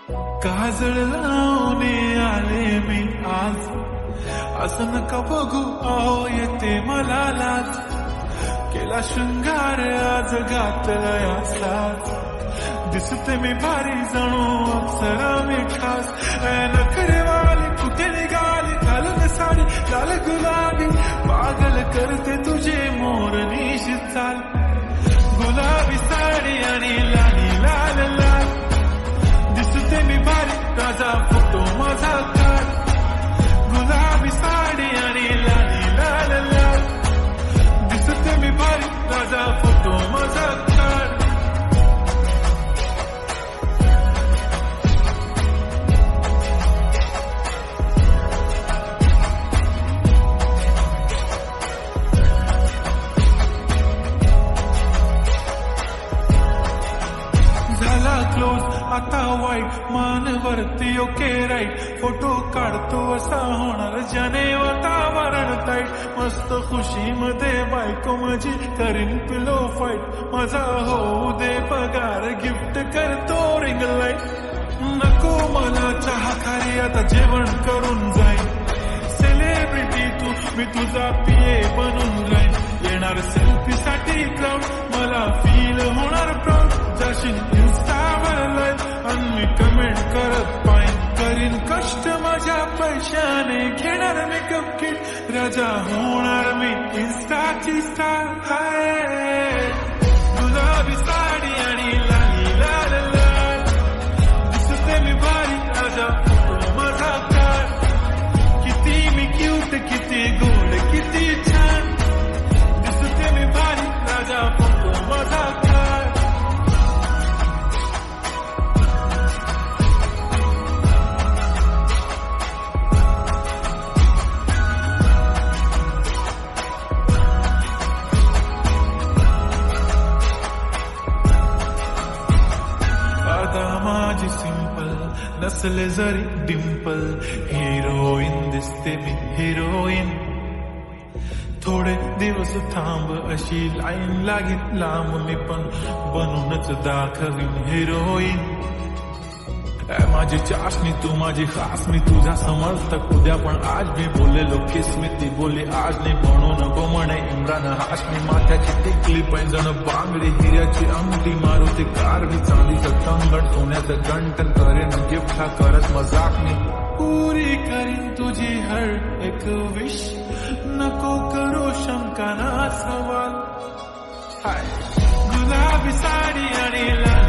काजळ लावून आले मी आज, असं नका बघू अहो येते मला लाज. केला शृंगार आज घातला यासलाच, दिसते मी भारी जणू अप्सरा मी खास. नखरेवाली कुठे निघाली घालून साडी लाल गुलाबी, पागल करते तुझे मोरनीशी चाल. गुलाबी साडी आणि लाली लाल लाल, दिसते मी भारी ताजा फोटो माझा काढ. गुलाबी साडी आणि लाली लाल लाल, दिसते मी भारी ताजा फोटो माझा काढ. क्लोज आता वाईट मानवरती ओके राईट, फोटो काढतो असा होणार ज्याने वातावरण ताईट. मस्त खुशीमध्ये बायको माझी करीन पिलो फाईट, माझा होऊ दे पगार गिफ्ट करतो रिंग लाईट. नको मला चहा खारी आता जेवण करून जाईन, सेलिब्रिटी तू मी तुझा पिये बनून राहीन. येणार सेल्फी साठी क्राऊड मला फील होणार प्राऊड, जाशील इन्स्टावर लाईव्ह आणि मी कमेंट करत पाहिन. करीन कष्ट माझ्या पैशाने घेणार मेकअप किट, राजा होणार मी इन्स्टाची स्टार. हाय गुलाबी साडी आणि लाली लाल लाल, दिसते मी भारी राजा फोटो माझा काढ. किती मी क्यूट किती गोड किती छान, दिसते मी भारी राजा फोटो माझा काढ. माझी सिंपल नसले जरी डिंपल, हिरोईन दिसते मी हिरोईन. थोडे दिवस थांब अशी लाईन लागेल लांब, मी पण बनूनच दाखवीन हिरोईन. माझी चाशनी तू माझी खास, मी तुझा समर्थक उद्या पण आज मी बोललेलो किस मी ती बोली आज नाही. म्हणून नको म्हणे इम्रान हाशमी, माथ्याची टिकली पैंजण बांगडी हिऱ्याची अंगठी, मारुती कार मी चांदीचं तंगण सोन्याचं गंटन, करेन गिफ्ट हा करत मजाक मी. पुरी करीन तुझी हर एक विश, नको करू शंका ना सवाल. हाय गुलाबी साडी आणि लाल